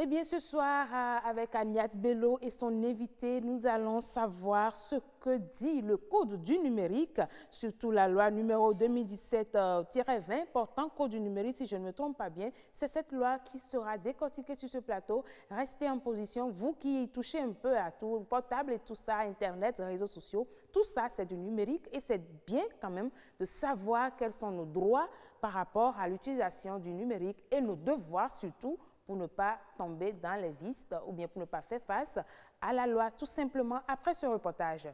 Eh bien, ce soir, avec Agnès Bello et son invité, nous allons savoir ce que dit le Code du numérique, surtout la loi numéro 2017-20 portant Code du numérique, si je ne me trompe pas bien. C'est cette loi qui sera décortiquée sur ce plateau. Restez en position, vous qui touchez un peu à tout, portable et tout ça, Internet, réseaux sociaux, tout ça, c'est du numérique et c'est bien quand même de savoir quels sont nos droits par rapport à l'utilisation du numérique et nos devoirs surtout, pour ne pas tomber dans les vices ou bien pour ne pas faire face à la loi, tout simplement après ce reportage.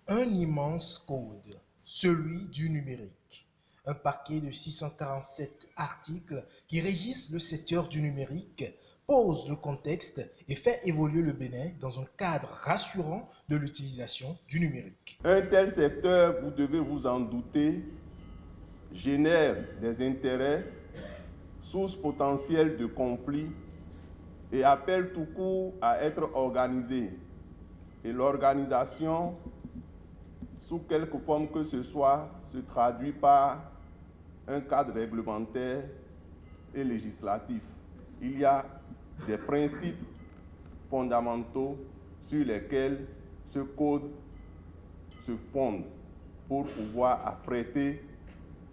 Un immense code, celui du numérique. Un paquet de 647 articles qui régissent le secteur du numérique, pose le contexte et fait évoluer le Bénin dans un cadre rassurant de l'utilisation du numérique. Un tel secteur, vous devez vous en douter, génère des intérêts, source potentielle de conflits et appelle tout court à être organisé. Et l'organisation, sous quelque forme que ce soit, se traduit par un cadre réglementaire et législatif. Il y a des principes fondamentaux sur lesquels ce code se fonde pour pouvoir apprêter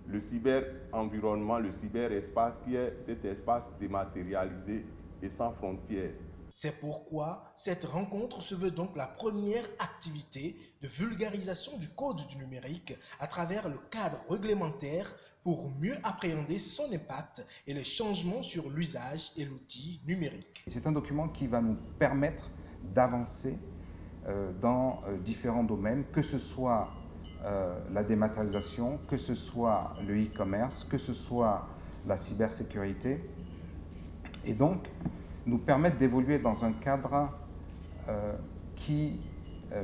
le cyber-environnement, le cyberespace qui est cet espace dématérialisé et sans frontières. C'est pourquoi cette rencontre se veut donc la première activité de vulgarisation du code du numérique à travers le cadre réglementaire pour mieux appréhender son impact et les changements sur l'usage et l'outil numérique. C'est un document qui va nous permettre d'avancer dans différents domaines, que ce soit la dématérialisation, que ce soit le e-commerce, que ce soit la cybersécurité, et donc nous permettre d'évoluer dans un cadre qui,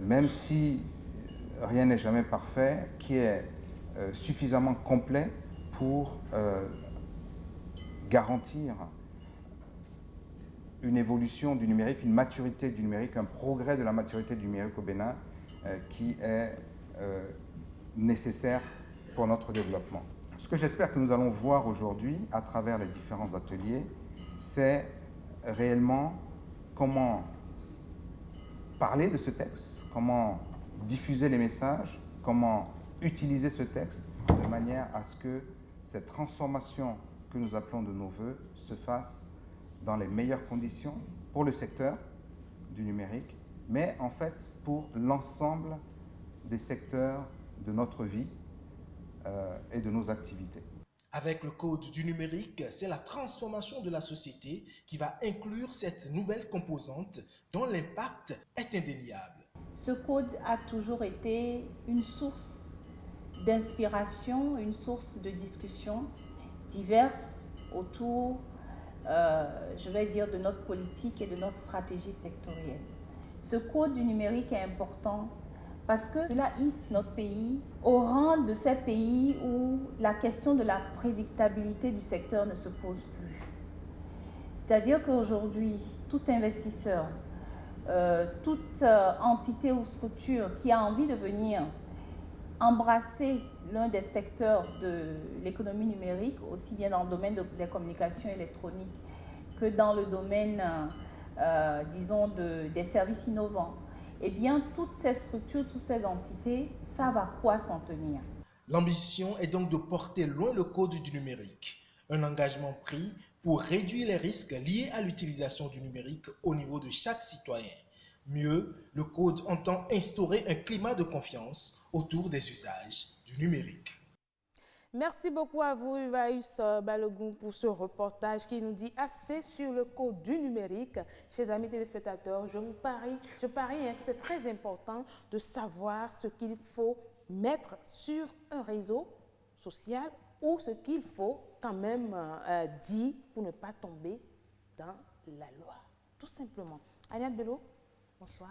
même si rien n'est jamais parfait, qui est suffisamment complet pour garantir une évolution du numérique, une maturité du numérique, un progrès de la maturité du numérique au Bénin qui est nécessaire pour notre développement. Ce que j'espère que nous allons voir aujourd'hui à travers les différents ateliers, c'est réellement comment parler de ce texte, comment diffuser les messages, comment utiliser ce texte de manière à ce que cette transformation que nous appelons de nos voeux se fasse dans les meilleures conditions pour le secteur du numérique, mais en fait pour l'ensemble des secteurs de notre vie et de nos activités. Avec le code du numérique, c'est la transformation de la société qui va inclure cette nouvelle composante dont l'impact est indéniable. Ce code a toujours été une source d'inspiration, une source de discussion diverses autour, je vais dire, de notre politique et de notre stratégie sectorielle. Ce code du numérique est important parce que cela hisse notre pays au rang de ces pays où la question de la prédictabilité du secteur ne se pose plus. C'est-à-dire qu'aujourd'hui, tout investisseur, toute entité ou structure qui a envie de venir embrasser l'un des secteurs de l'économie numérique, aussi bien dans le domaine des communications électroniques que dans le domaine, disons, des services innovants, eh bien, toutes ces structures, toutes ces entités savent à quoi s'en tenir. L'ambition est donc de porter loin le code du numérique, un engagement pris pour réduire les risques liés à l'utilisation du numérique au niveau de chaque citoyen. Mieux, le code entend instaurer un climat de confiance autour des usages du numérique. Merci beaucoup à vous, Uvaïus Balogun, pour ce reportage qui nous dit assez sur le code du numérique. Chers amis téléspectateurs, je parie que c'est très important de savoir ce qu'il faut mettre sur un réseau social ou ce qu'il faut quand même dire pour ne pas tomber dans la loi. Tout simplement. Agnès Bello, bonsoir.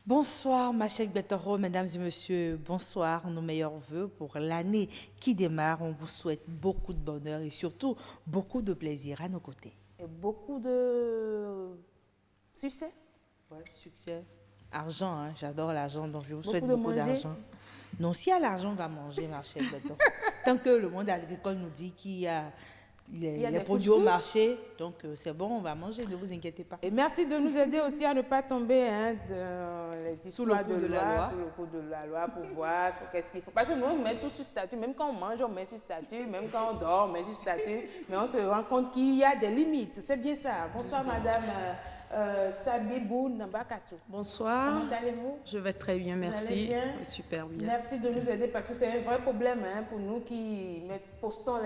Bonsoir, Machek Betoro, mesdames et messieurs, bonsoir, nos meilleurs voeux pour l'année qui démarre. On vous souhaite beaucoup de bonheur et surtout beaucoup de plaisir à nos côtés. Et beaucoup de succès. Ouais, succès. Argent, hein, j'adore l'argent, donc je vous souhaite Beaucoup beaucoup d'argent. Non, s'il y a l'argent, on va manger, Machek Betoro. Tant que le monde agricole nous dit qu'il y a les produits au marché. Donc, c'est bon, on va manger, ne vous inquiétez pas. Et merci de nous aider aussi à ne pas tomber dans les Sous le histoires coup de la loi. sous le coup de la loi pour voir qu'est-ce qu'il faut. Parce que nous, on met tout sur statut. Même quand on mange, on met sur statut. Même quand on dort, on met sur statut. Mais on se rend compte qu'il y a des limites. C'est bien ça. Bonsoir, madame Sabibou Nambakatou. Bonsoir. Comment allez-vous? Je vais très bien, Vous allez merci. bien? Super bien. Merci de nous aider parce que c'est un vrai problème pour nous qui postons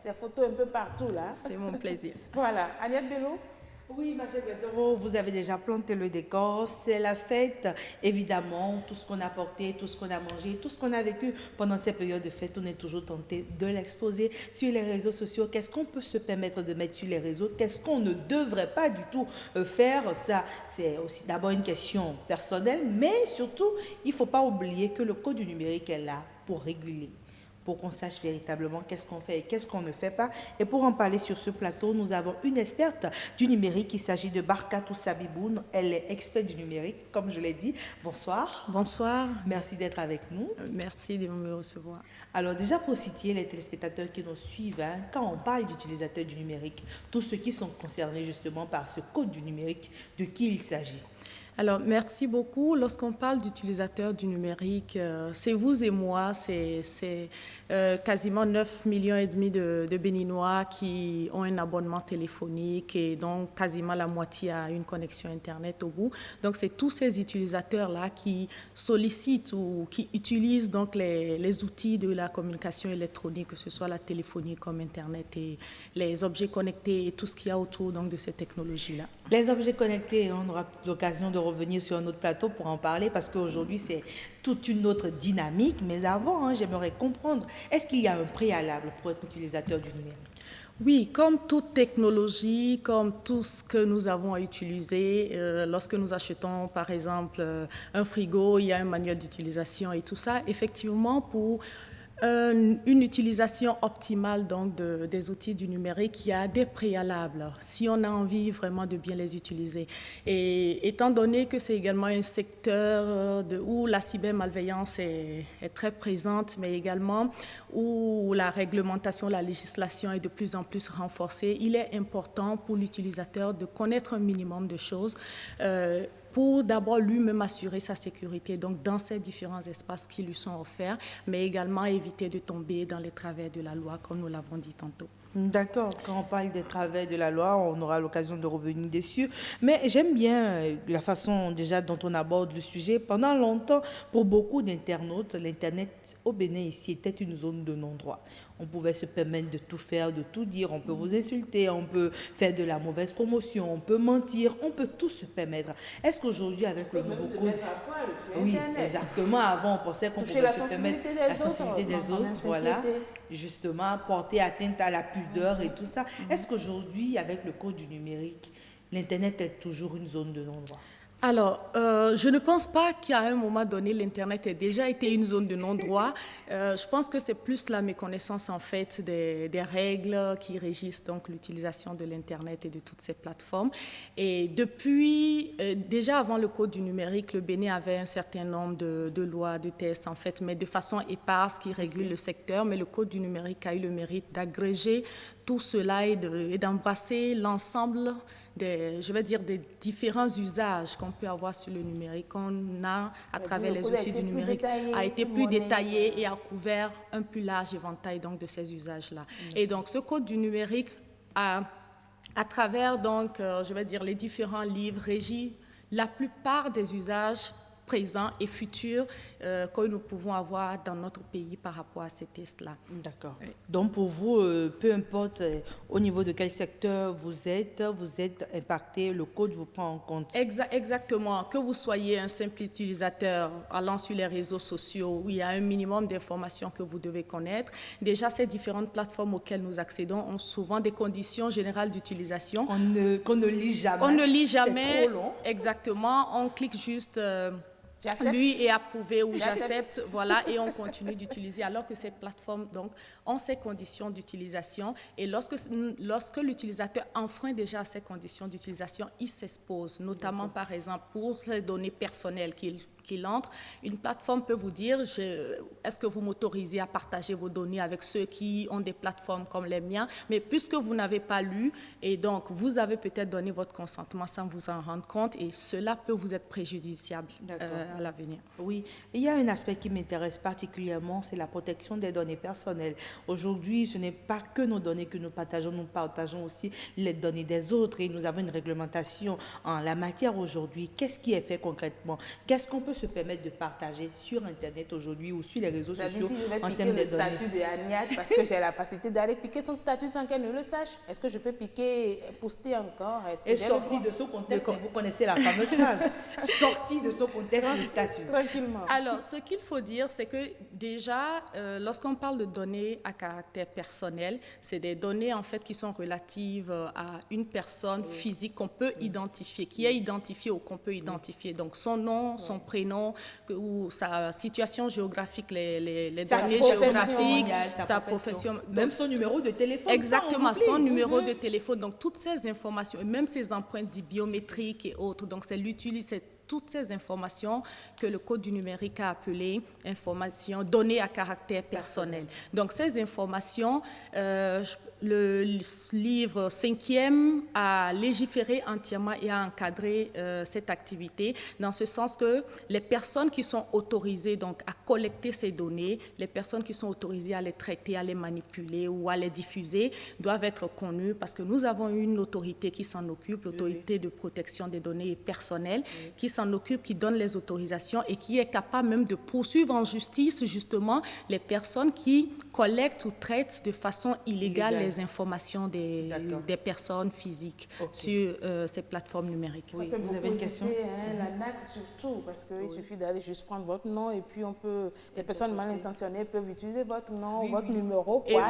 les photos un peu partout là. C'est mon plaisir. Voilà. Agnès Bello? Oui, ma chère Bétoro, vous avez déjà planté le décor. C'est la fête, évidemment. Tout ce qu'on a porté, tout ce qu'on a mangé, tout ce qu'on a vécu pendant ces périodes de fête, on est toujours tenté de l'exposer sur les réseaux sociaux. Qu'est-ce qu'on peut se permettre de mettre sur les réseaux? Qu'est-ce qu'on ne devrait pas du tout faire? Ça, c'est aussi d'abord une question personnelle, mais surtout, il ne faut pas oublier que le code du numérique est là pour réguler, pour qu'on sache véritablement qu'est-ce qu'on fait et qu'est-ce qu'on ne fait pas. Et pour en parler sur ce plateau, nous avons une experte du numérique. Il s'agit de Barkatou Sabiboun. Elle est experte du numérique, comme je l'ai dit. Bonsoir. Bonsoir. Merci d'être avec nous. Merci de me recevoir. Alors déjà, pour situer les téléspectateurs qui nous suivent, quand on parle d'utilisateurs du numérique, tous ceux qui sont concernés justement par ce code du numérique, de qui il s'agit? Alors, merci beaucoup. Lorsqu'on parle d'utilisateurs du numérique, c'est vous et moi, c'est quasiment 9,5 millions de Béninois qui ont un abonnement téléphonique et donc quasiment la moitié a une connexion Internet au bout. Donc, c'est tous ces utilisateurs-là qui sollicitent ou qui utilisent donc les outils de la communication électronique, que ce soit la téléphonie comme Internet et les objets connectés et tout ce qu'il y a autour donc, de ces technologies-là. Les objets connectés, on aura l'occasion de revenir sur un autre plateau pour en parler parce qu'aujourd'hui, c'est toute une autre dynamique. Mais avant, j'aimerais comprendre, est-ce qu'il y a un préalable pour être utilisateur du numérique? Oui, comme toute technologie, comme tout ce que nous avons à utiliser, lorsque nous achetons par exemple un frigo, il y a un manuel d'utilisation et tout ça. Effectivement, pour une utilisation optimale donc des outils du numérique, il y a des préalables si on a envie vraiment de bien les utiliser. Et étant donné que c'est également un secteur où la cybermalveillance est très présente, mais également où la réglementation, la législation est de plus en plus renforcée, il est important pour l'utilisateur de connaître un minimum de choses pour d'abord lui-même assurer sa sécurité, donc dans ces différents espaces qui lui sont offerts, mais également éviter de tomber dans les travers de la loi, comme nous l'avons dit tantôt. D'accord, quand on parle des travers de la loi, on aura l'occasion de revenir dessus. Mais j'aime bien la façon déjà dont on aborde le sujet. Pendant longtemps, pour beaucoup d'internautes, l'Internet au Bénin ici était une zone de non-droit. On pouvait se permettre de tout faire, de tout dire, on peut vous insulter, on peut faire de la mauvaise promotion, on peut mentir, on peut tout se permettre. Est-ce qu'aujourd'hui, avec le nouveau code... Oui, exactement. Avant, on pensait qu'on pouvait se permettre la sensibilité des autres, voilà, justement, porter atteinte à la pudeur et tout ça. Est-ce qu'aujourd'hui, avec le code du numérique, l'Internet est toujours une zone de non-droit? Alors, je ne pense pas qu'à un moment donné, l'Internet ait déjà été une zone de non-droit. Je pense que c'est plus la méconnaissance, en fait, des règles qui régissent donc l'utilisation de l'Internet et de toutes ces plateformes. Et depuis, déjà avant le Code du numérique, le Bénin avait un certain nombre de lois, de tests, en fait, mais de façon éparse qui régulent le secteur. Mais le Code du numérique a eu le mérite d'agréger tout cela et d'embrasser l'ensemble des différents usages qu'on peut avoir sur le numérique, qu'on a à travers les outils du numérique, a été plus détaillé et a couvert un plus large éventail donc, de ces usages-là. Et donc, ce code du numérique à travers donc, les différents livres, régit la plupart des usages présents et futurs que nous pouvons avoir dans notre pays par rapport à ces tests-là. D'accord. Oui. Donc pour vous, peu importe au niveau de quel secteur vous êtes impacté, le code vous prend en compte. Exactement. Que vous soyez un simple utilisateur allant sur les réseaux sociaux où il y a un minimum d'informations que vous devez connaître. Déjà, ces différentes plateformes auxquelles nous accédons ont souvent des conditions générales d'utilisation. Qu'on ne lit jamais. On ne lit jamais. C'est trop long. Exactement. On clique juste... lui est approuvé ou j'accepte, voilà, et on continue d'utiliser, alors que ces plateformes donc, ont ces conditions d'utilisation. Et lorsque l'utilisateur enfreint déjà ces conditions d'utilisation, il s'expose, notamment par exemple pour les données personnelles qu'il qu'il entre. Une plateforme peut vous dire, est-ce que vous m'autorisez à partager vos données avec ceux qui ont des plateformes comme les miens, mais puisque vous n'avez pas lu, et donc vous avez peut-être donné votre consentement sans vous en rendre compte, et cela peut vous être préjudiciable à l'avenir. Oui, il y a un aspect qui m'intéresse particulièrement, c'est la protection des données personnelles. Aujourd'hui, ce n'est pas que nos données que nous partageons aussi les données des autres, et nous avons une réglementation en la matière aujourd'hui. Qu'est-ce qui est fait concrètement? Qu'est-ce qu'on peut se permettre de partager sur Internet aujourd'hui ou sur les réseaux sociaux en termes de données? Je vais piquer le statut de Agnat parce que j'ai la facilité d'aller piquer son statut sans qu'elle ne le sache. Est-ce que je peux piquer, poster encore? Et sorti de ce contexte, vous connaissez la fameuse phrase, sorti de ce contexte, le statut. Tranquillement. Alors, ce qu'il faut dire, c'est que déjà, lorsqu'on parle de données à caractère personnel, c'est des données en fait qui sont relatives à une personne physique qu'on peut identifier, qui est identifiée ou qu'on peut identifier. Donc, son nom, son prénom, ou sa situation géographique, les données géographiques, sa profession. Même son numéro de téléphone. Exactement, son numéro de téléphone. Donc, toutes ces informations, et même ses empreintes biométriques et autres. Donc, c'est toutes ces informations que le Code du numérique a appelées informations données à caractère personnel. Donc, ces informations, le livre 5e a légiféré entièrement et a encadré cette activité, dans ce sens que les personnes qui sont autorisées donc, à collecter ces données, les personnes qui sont autorisées à les traiter, à les manipuler ou à les diffuser, doivent être connues parce que nous avons une autorité qui s'en occupe, l'autorité de protection des données personnelles, qui s'en occupe, qui donne les autorisations et qui est capable même de poursuivre en justice justement les personnes qui collectent ou traitent de façon illégale les informations des personnes physiques sur ces plateformes numériques. Oui, vous avez une question? La NAC surtout, parce qu'il suffit d'aller juste prendre votre nom et puis les personnes mal intentionnées peuvent utiliser votre nom, votre numéro pour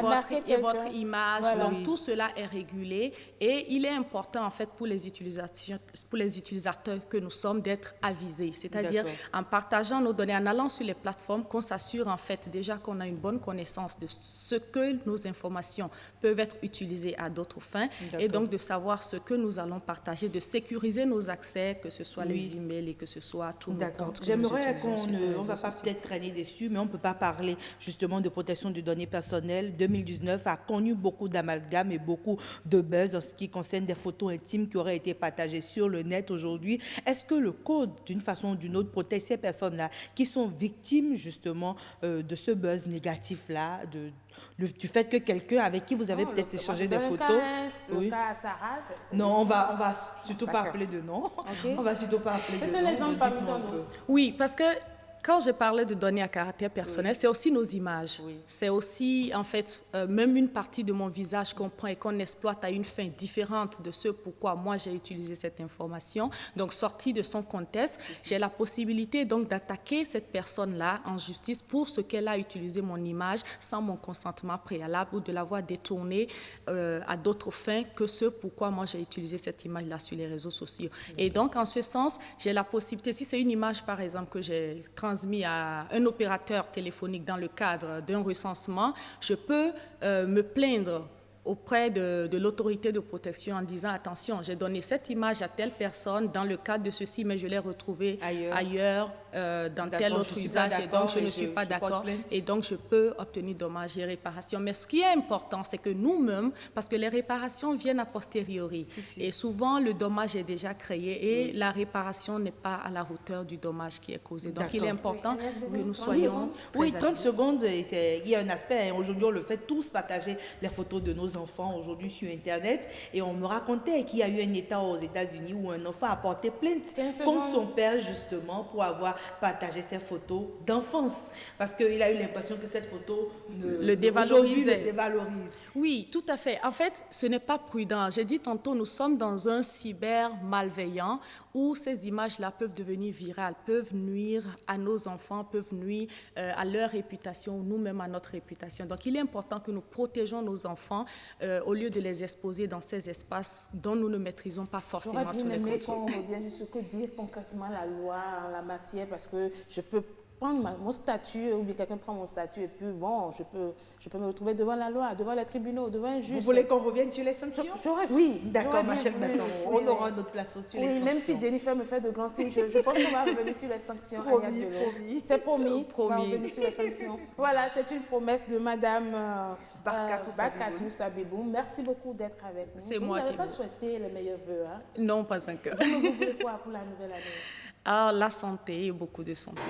et votre image. Voilà. Donc tout cela est régulé et il est important en fait pour les utilisateurs que nous sommes d'être avisés. C'est-à-dire en partageant nos données, en allant sur les plateformes, qu'on s'assure en fait déjà qu'on a une bonne connaissance de ce que nos informations peuvent être utilisées à d'autres fins et donc de savoir ce que nous allons partager, de sécuriser nos accès, que ce soit les emails et que ce soit tous nos comptes. J'aimerais qu'on ne va pas peut-être traîner dessus, mais on ne peut pas parler justement de protection de données personnelles. 2019 a connu beaucoup d'amalgames et beaucoup de buzz en ce qui concerne des photos intimes qui auraient été partagées sur le net aujourd'hui. Est-ce que le code, d'une façon ou d'une autre, protège ces personnes-là qui sont victimes justement de ce buzz négatif-là, du fait que quelqu'un avec qui vous avez peut-être échangé des photos... Le cas à Sarah, non, on va surtout pas appeler de nom. On va surtout pas appeler de nom. C'est un exemple parmi tant d'autres. Oui, parce que quand je parlais de données à caractère personnel, c'est aussi nos images. C'est aussi, en fait, même une partie de mon visage qu'on prend et qu'on exploite à une fin différente de ce pourquoi moi j'ai utilisé cette information. Donc, sortie de son contexte, j'ai la possibilité donc d'attaquer cette personne-là en justice pour ce qu'elle a utilisé mon image sans mon consentement préalable ou de l'avoir détournée à d'autres fins que ce pourquoi moi j'ai utilisé cette image-là sur les réseaux sociaux. Et donc, en ce sens, j'ai la possibilité, si c'est une image, par exemple, que j'ai transmis à un opérateur téléphonique dans le cadre d'un recensement, je peux me plaindre auprès de l'autorité de protection en disant attention, j'ai donné cette image à telle personne dans le cadre de ceci, mais je l'ai retrouvée ailleurs dans tel autre usage et donc je ne suis pas d'accord et donc je peux obtenir dommages et réparations. Mais ce qui est important, c'est que nous-mêmes, parce que les réparations viennent a posteriori et souvent le dommage est déjà créé et la réparation n'est pas à la hauteur du dommage qui est causé. Donc il est important que nous soyons Oui, 30 secondes, il y a un aspect, aujourd'hui on le fait tous, partager les photos de nos enfants aujourd'hui sur Internet et on me racontait qu'il y a eu un État aux États-Unis où un enfant a porté plainte contre son père justement pour avoir partagé ses photos d'enfance parce qu'il a eu l'impression que cette photo le dévalorise. Oui, tout à fait. En fait, ce n'est pas prudent. J'ai dit tantôt, nous sommes dans un cyber malveillant où ces images-là peuvent devenir virales, peuvent nuire à nos enfants, peuvent nuire à leur réputation, nous-mêmes à notre réputation. Donc, il est important que nous protégeons nos enfants au lieu de les exposer dans ces espaces dont nous ne maîtrisons pas forcément tous les contrôles. J'aurais bien aimé qu'on revienne sur ce que dit concrètement la loi en la matière, parce que je peux prendre mon statut, ou bien quelqu'un prend mon statut, et puis bon, je peux me retrouver devant la loi, devant les tribunaux, devant un juge. Vous voulez qu'on revienne sur les sanctions? Oui. D'accord, ma chère, maintenant, on aura notre place sur les sanctions. Même si Jennifer me fait de grands signes, je pense qu'on va revenir sur les sanctions. Promis. C'est promis. On va revenir sur les sanctions. Voilà, c'est une promesse de Madame Barkatou Sabibou. Merci beaucoup d'être avec nous. C'est moi qui vous n'avez pas souhaité les meilleurs vœux, hein? Non, pas encore. Vous voulez quoi pour la nouvelle année? La santé et beaucoup de santé.